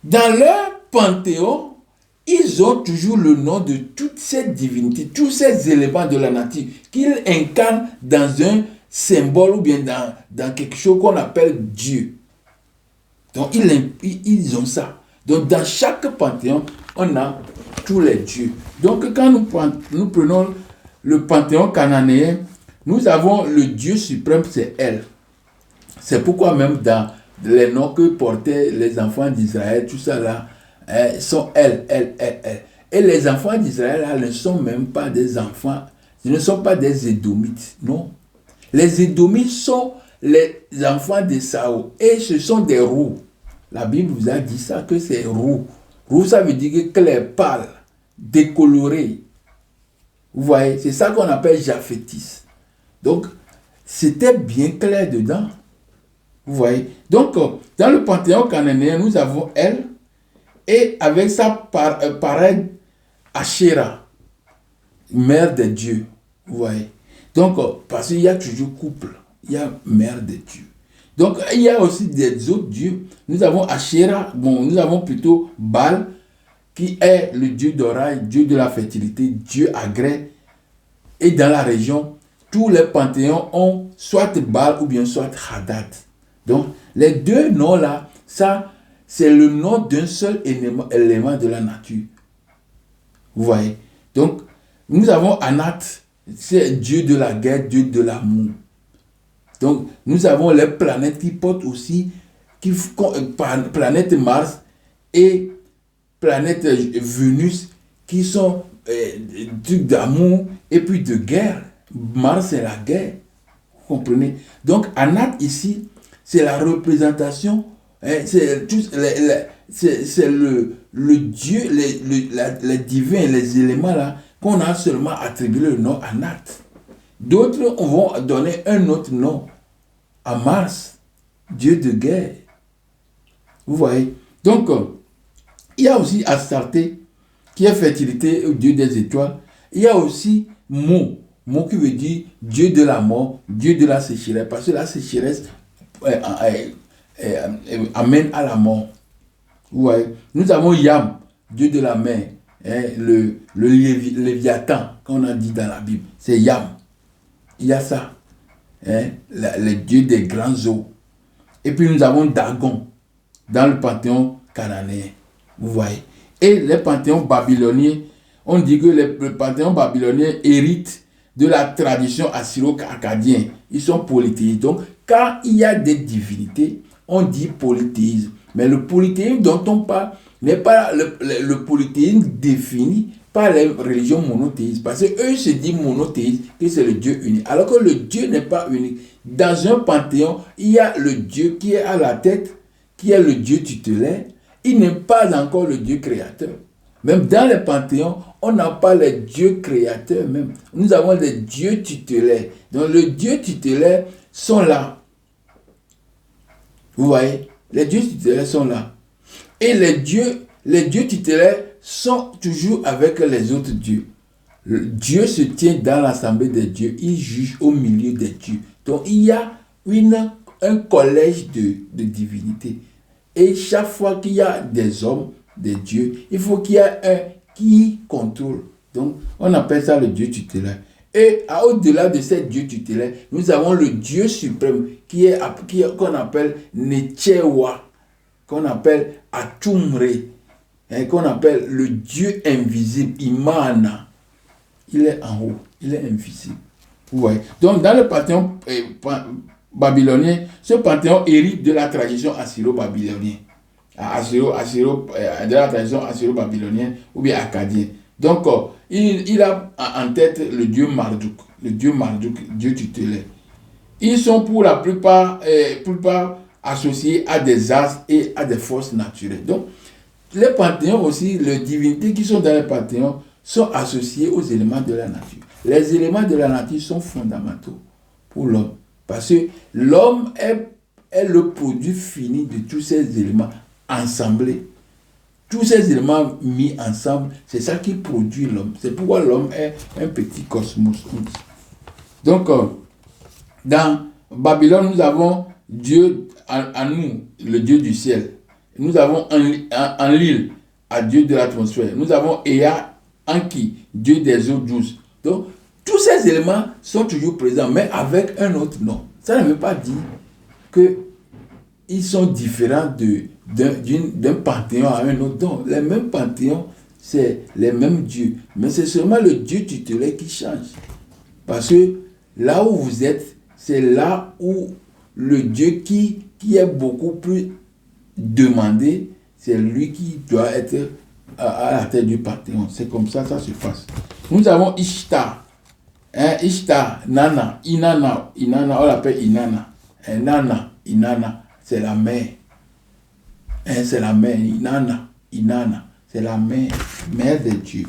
dans leur panthéon, ils ont toujours le nom de toutes ces divinités, tous ces éléments de la nature qu'ils incarnent dans un symbole ou bien dans quelque chose qu'on appelle Dieu. Donc, ils ont ça. Donc, dans chaque panthéon, on a tous les dieux. Donc, quand nous prenons le panthéon cananéen, nous avons le Dieu suprême, c'est Elle. C'est pourquoi même dans les noms que portaient les enfants d'Israël, tout ça là, sont Elle. Et les enfants d'Israël là, ne sont même pas des enfants, ils ne sont pas des Édomites, non. Les Édomites sont les enfants de Saül et ce sont des roux. La Bible vous a dit ça, que c'est roux. Roux, ça veut dire que clair, pâle, décoloré. Vous voyez, c'est ça qu'on appelle Japhétis. Donc, c'était bien clair dedans. Vous voyez. Donc, dans le panthéon cananéen, nous avons Elle et avec sa parraine Asherah, mère de Dieu. Vous voyez. Donc, parce qu'il y a toujours couple, il y a mère de Dieu. Donc, il y a aussi des autres dieux. Nous avons Asherah, nous avons plutôt Baal, qui est le dieu d'orage, dieu de la fertilité, dieu agré. Et dans la région, tous les panthéons ont soit Baal ou bien soit Hadad. Donc, les deux noms-là, ça, c'est le nom d'un seul élément de la nature. Vous voyez? Donc, nous avons Anat, c'est Dieu de la guerre, Dieu de l'amour. Donc, nous avons les planètes qui portent aussi, planète Mars et planète Vénus, qui sont trucs d'amour et puis de guerre. Mars, c'est la guerre. Vous comprenez? Donc, Anat ici, c'est la représentation, c'est le Dieu, les divins, les éléments là, qu'on a seulement attribué le nom Anat. D'autres vont donner un autre nom à Mars, Dieu de guerre. Vous voyez? Donc, il y a aussi Astarté, qui est fertilité, Dieu des étoiles. Il y a aussi Mo qui veut dire Dieu de la mort, Dieu de la sécheresse, parce que la sécheresse amène à la mort. Vous voyez? Nous avons Yam, Dieu de la mer, le Léviathan, qu'on a dit dans la Bible, c'est Yam. Il y a ça, le Dieu des grands eaux. Et puis nous avons Dagon, dans le panthéon cananéen. Vous voyez? Et les panthéons babyloniens, on dit que le panthéon babylonien hérite de la tradition assyro-akkadienne. Ils sont polythéistes. Donc, quand il y a des divinités, on dit polythéisme. Mais le polythéisme dont on parle n'est pas le polythéisme défini par les religions monothéistes. Parce qu'eux, ils se disent monothéistes, que c'est le Dieu unique. Alors que le Dieu n'est pas unique. Dans un panthéon, il y a le Dieu qui est à la tête, qui est le Dieu tutélaire. Il n'est pas encore le Dieu créateur. Même dans les panthéons, on n'a pas les dieux créateurs même. Nous avons les dieux tutélaires. Donc les dieux tutélaires sont là. Vous voyez, les dieux tutélaires sont là. Et les dieux tutélaires sont toujours avec les autres dieux. Dieu se tient dans l'assemblée des dieux. Il juge au milieu des dieux. Donc il y a un collège de divinités. Et chaque fois qu'il y a des hommes, des dieux, il faut qu'il y ait un qui contrôle. Donc on appelle ça le Dieu tutélaire. Et au-delà de ces dieux tutélaires, nous avons le Dieu suprême qu'on appelle Nechewa, qu'on appelle Atumre, qu'on appelle le Dieu invisible, Imana. Il est en haut, il est invisible. Vous voyez. Donc dans le panthéon babylonien, ce panthéon hérite de la tradition assyro-babylonienne. De la tradition assyro-babylonienne ou bien acadienne. Donc, il a en tête le dieu Marduk, dieu tutélaire. Ils sont pour la plupart associés à des astres et à des forces naturelles. Donc, les panthéons aussi, les divinités qui sont dans les panthéons sont associés aux éléments de la nature. Les éléments de la nature sont fondamentaux pour l'homme. Parce que l'homme est le produit fini de tous ces éléments ensemblés. Tous ces éléments mis ensemble, c'est ça qui produit l'homme. C'est pourquoi l'homme est un petit cosmos. Donc, dans Babylone, nous avons Dieu en nous, le Dieu du ciel. Nous avons Enlil, à Dieu de l'atmosphère. Nous avons Ea, Anki, Dieu des eaux douces. Donc, tous ces éléments sont toujours présents, mais avec un autre nom. Ça ne veut pas dire qu'ils sont différents d'un panthéon à un autre. Donc, les mêmes panthéons, c'est les mêmes dieux. Mais c'est seulement le Dieu tutélaire qui change. Parce que là où vous êtes, c'est là où le Dieu qui est beaucoup plus demandé, c'est lui qui doit être à la tête du panthéon. C'est comme ça se passe. Nous avons Ishtar. Ishtar, Nana, Inanna, on l'appelle Inanna. Inanna, c'est la mère. C'est la mère, Inanna, c'est la mère des dieux.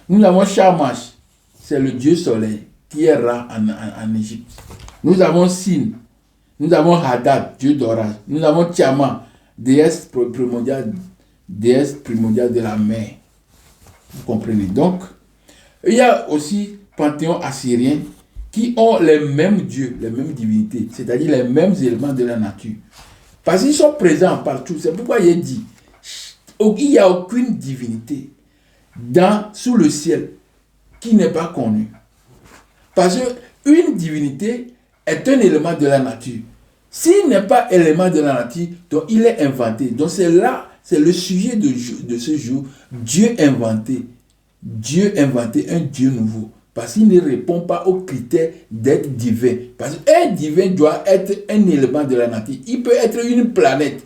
Nous avons Shamash, c'est le dieu soleil, qui est Ra en Égypte. Nous avons Sin, nous avons Hadad, dieu d'orage. Nous avons Tiamat, déesse primordiale de la mer. Vous comprenez? Donc, il y a aussi panthéon assyrien qui ont les mêmes dieux, les mêmes divinités, c'est-à-dire les mêmes éléments de la nature. Parce qu'ils sont présents partout. C'est pourquoi il est dit, il n'y a aucune divinité sous le ciel qui n'est pas connue. Parce qu'une divinité est un élément de la nature. S'il n'est pas élément de la nature, donc il est inventé. Donc c'est le sujet de ce jour. Dieu inventé un Dieu nouveau. Parce qu'il ne répond pas aux critères d'être divin. Parce qu'un divin doit être un élément de la nature. Il peut être une planète.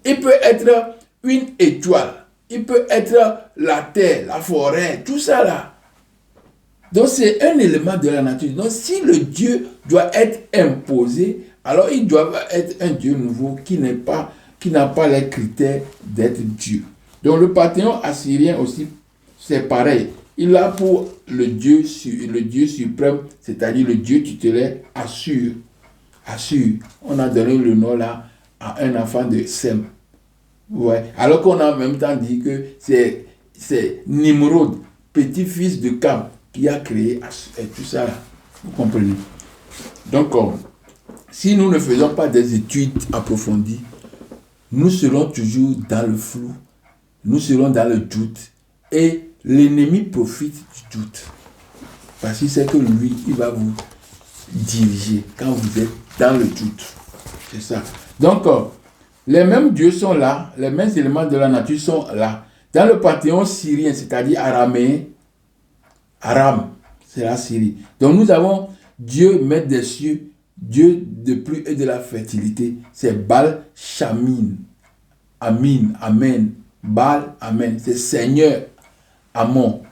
Il peut être une étoile. Il peut être la terre, la forêt, tout ça là. Donc c'est un élément de la nature. Donc si le Dieu doit être imposé, alors il doit être un Dieu nouveau qui n'a pas les critères d'être Dieu. Donc le panthéon assyrien aussi, c'est pareil. Il a pour le Dieu suprême, c'est-à-dire le Dieu tutélaire, Assur. On a donné le nom là à un enfant de Sem. Ouais. Alors qu'on a en même temps dit que c'est Nimrod, petit-fils de Cam, qui a créé tout ça là. Vous comprenez? Donc, si nous ne faisons pas des études approfondies, nous serons toujours dans le flou, nous serons dans le doute, et l'ennemi profite du doute. Parce qu'il sait que lui, il va vous diriger quand vous êtes dans le doute. C'est ça. Donc, les mêmes dieux sont là, les mêmes éléments de la nature sont là. Dans le panthéon syrien, c'est-à-dire araméen, Aram, c'est la Syrie. Donc nous avons Dieu, maître des cieux, Dieu de pluie et de la fertilité. C'est Baal Shamin. Amen. Baal, Amen. C'est Seigneur. Amon.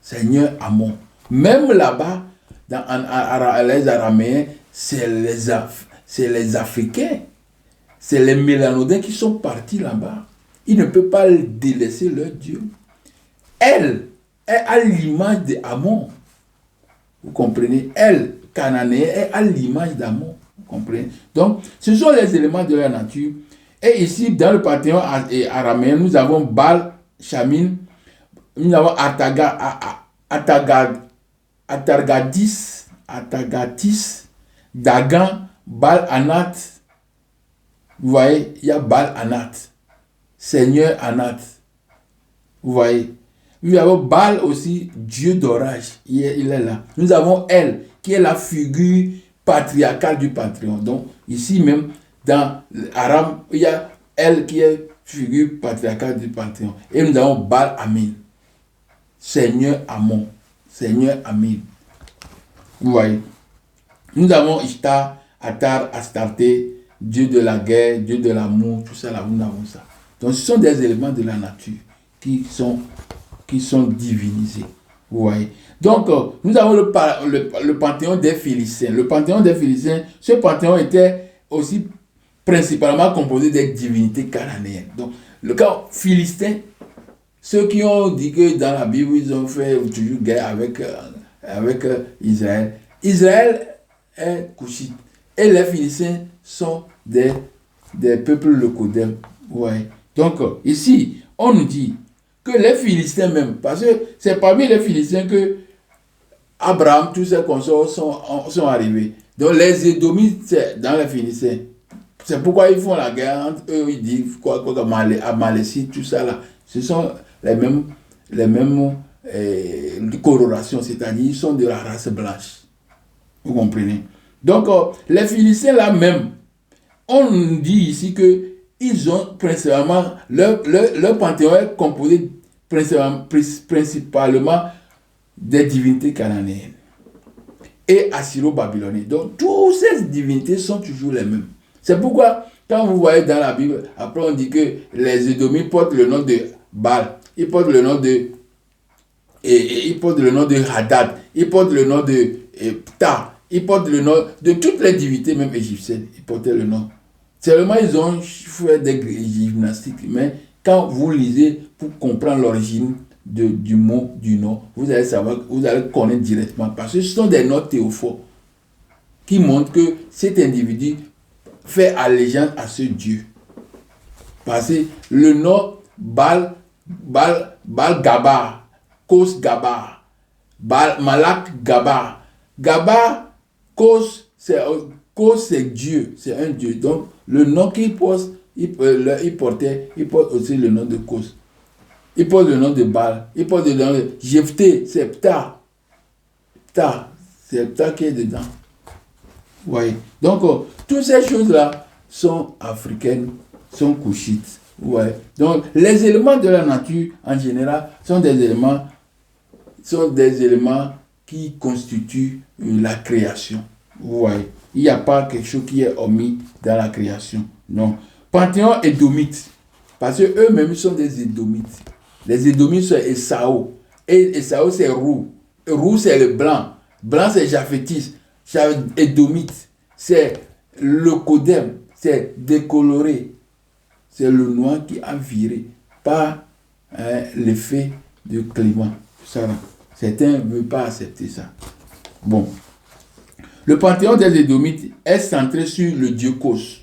Seigneur Amon. Même là-bas, les Araméens, c'est les Africains. C'est les Mélanodins qui sont partis là-bas. Ils ne peuvent pas délaisser leur Dieu. Elle est à l'image d'Amon. Vous comprenez? Elle, Cananéen, est à l'image d'Amon. Vous comprenez? Donc, ce sont les éléments de la nature. Et ici, dans le panthéon araméen, nous avons Baal, Shamin, nous avons Atargatis, Dagan, Baal Anat. Vous voyez, il y a Baal Anat, Seigneur Anat. Vous voyez. Nous avons Baal aussi, Dieu d'orage. Il est là. Nous avons Elle, qui est la figure patriarcale du Panthéon. Donc, ici même, dans l'Aram, il y a Elle qui est figure patriarcale du Panthéon. Et nous avons Baal Amin, Seigneur Amon, Seigneur Amin. Vous voyez. Nous avons Ishtar, Atar, Astarté, Dieu de la guerre, Dieu de l'amour, tout ça là, nous avons ça. Donc, ce sont des éléments de la nature qui sont divinisés. Vous voyez. Donc, nous avons le panthéon des Philistins. Le panthéon des Philistins, ce panthéon était aussi principalement composé des divinités cananéennes. Donc, le cas philistin, ceux qui ont dit que dans la Bible, ils ont fait toujours guerre avec Israël. Israël est couchite. Et les Philistins sont des peuples locodèmes. Ouais. Donc, ici, on nous dit que les Philistins même, parce que c'est parmi les Philistins que Abraham, tous ses consorts sont arrivés. Donc, les Édomites, c'est dans les Philistins. C'est pourquoi ils font la guerre entre eux, ils disent quoi, Amalécite, tout ça là. Ce sont les mêmes colorations, c'est-à-dire ils sont de la race blanche. Vous comprenez? Donc, les Philistins là même, on nous dit ici que ils ont principalement, leur panthéon est composé principalement des divinités cananéennes et assyro-babyloniennes. Donc, toutes ces divinités sont toujours les mêmes. C'est pourquoi, quand vous voyez dans la Bible, après on dit que les Édomites portent le nom de Baal, ils portent le nom de Hadad, ils portent le nom de Ptah, ils portent le nom de toutes les divinités, même égyptiennes, ils portaient le nom. Seulement, ils ont fait des gymnastiques, mais quand vous lisez pour comprendre l'origine du mot, du nom, vous allez savoir, vous allez connaître directement, parce que ce sont des noms théophores qui montrent que cet individu fait allégeance à ce Dieu. Parce que le nom Baal Gabar, Kos Gabar, Malak Gabar, Gabar, Kos, c'est Dieu, c'est un Dieu. Donc, le nom qu'il porte, il porte aussi le nom de Kos. Il porte le nom de Baal, il porte le nom de Jephthé, c'est Ptah. C'est Ptah qui est dedans. Vous voyez. Donc, toutes ces choses-là sont africaines, sont couchites. Ouais. Donc, les éléments de la nature, en général, sont des éléments qui constituent la création. Vous voyez. Il n'y a pas quelque chose qui est omis dans la création. Non. Panthéon édomite. Parce qu'eux-mêmes sont des édomites. Les édomites sont Esaü. Et Esaü, c'est roux. Roux, c'est le blanc. Blanc, c'est Japhétis. Édomite, c'est le codème. C'est décoloré. C'est le noir qui a viré par l'effet du climat. Certains ne veulent pas accepter ça. Bon. Le panthéon des Édomites est centré sur le dieu Kos.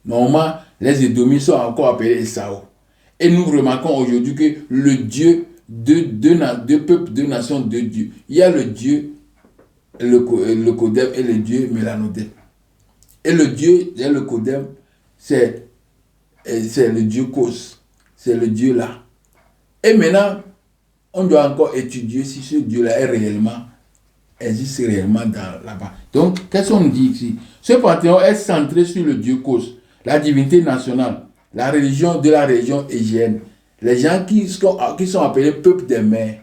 Normalement, les Édomites sont encore appelés Esaü. Et nous remarquons aujourd'hui que le dieu, deux peuples, deux nations, deux dieux. Il y a le dieu, le Kodem et le dieu Mélanodème. Et le dieu, le Kodem, c'est le dieu Kos. C'est le dieu là. Et maintenant, on doit encore étudier si ce dieu-là existe réellement là-bas. Donc, qu'est-ce qu'on dit ici? Ce panthéon est centré sur le dieu Kos, la divinité nationale, la religion de la région égéenne. Les gens qui sont appelés peuple des mers,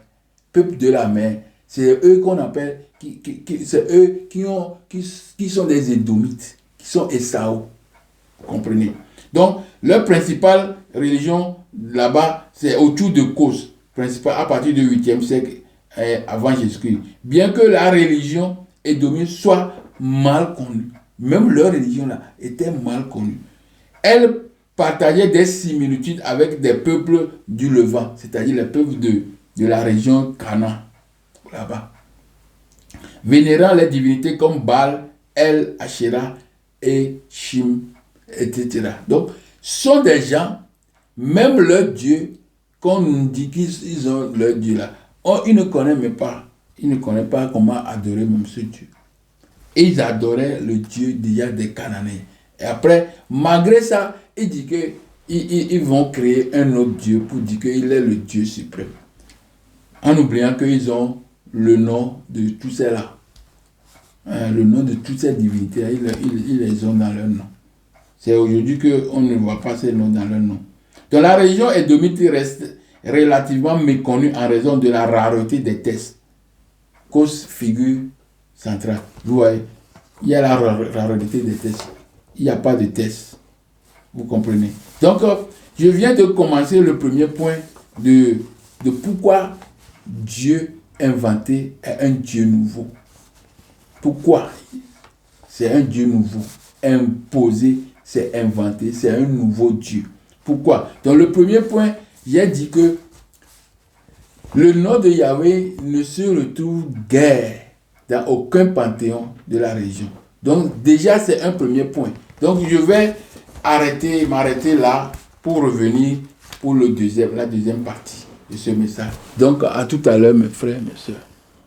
peuple de la mer, c'est eux qu'on appelle, c'est eux qui sont des Édomites, qui sont Esaü. Vous comprenez? Donc, leur principale religion là-bas, c'est autour de Kos. principale à partir du 8e siècle avant Jésus-Christ. Bien que la religion édomite soit mal connue, même leur religion là était mal connue, elle partageait des similitudes avec des peuples du Levant, c'est-à-dire les peuples de la région Canaan, là-bas, vénérant les divinités comme Baal, El, Asherah et Shim, etc. Donc, ce sont des gens, même leur Dieu, qu'on nous dit qu'ils ont leur Dieu là, ils ne connaissent même pas. Ils ne connaissent pas comment adorer même ce Dieu. Et ils adoraient le Dieu déjà des Cananéens. Et après, malgré ça, il dit qu'ils vont créer un autre Dieu pour dire qu'il est le Dieu suprême. En oubliant qu'ils ont le nom de tous ces-là. Le nom de toutes ces divinités, ils les ont dans leur nom. C'est aujourd'hui qu'on ne voit pas ces noms dans leur nom. Donc la région édomite reste relativement méconnue en raison de la rareté des tests. Cause figure centrale. Vous voyez, il y a la rareté des tests. Il n'y a pas de tests. Vous comprenez? Donc, je viens de commencer le premier point de pourquoi Dieu inventé est un Dieu nouveau. Pourquoi? C'est un Dieu nouveau. Imposé, c'est inventé, c'est un nouveau Dieu. Pourquoi? Dans le premier point, j'ai dit que le nom de Yahweh ne se retrouve guère dans aucun panthéon de la région. Donc déjà, c'est un premier point. Donc je vais m'arrêter là pour revenir pour la deuxième partie de ce message. Donc à tout à l'heure, mes frères et mes sœurs.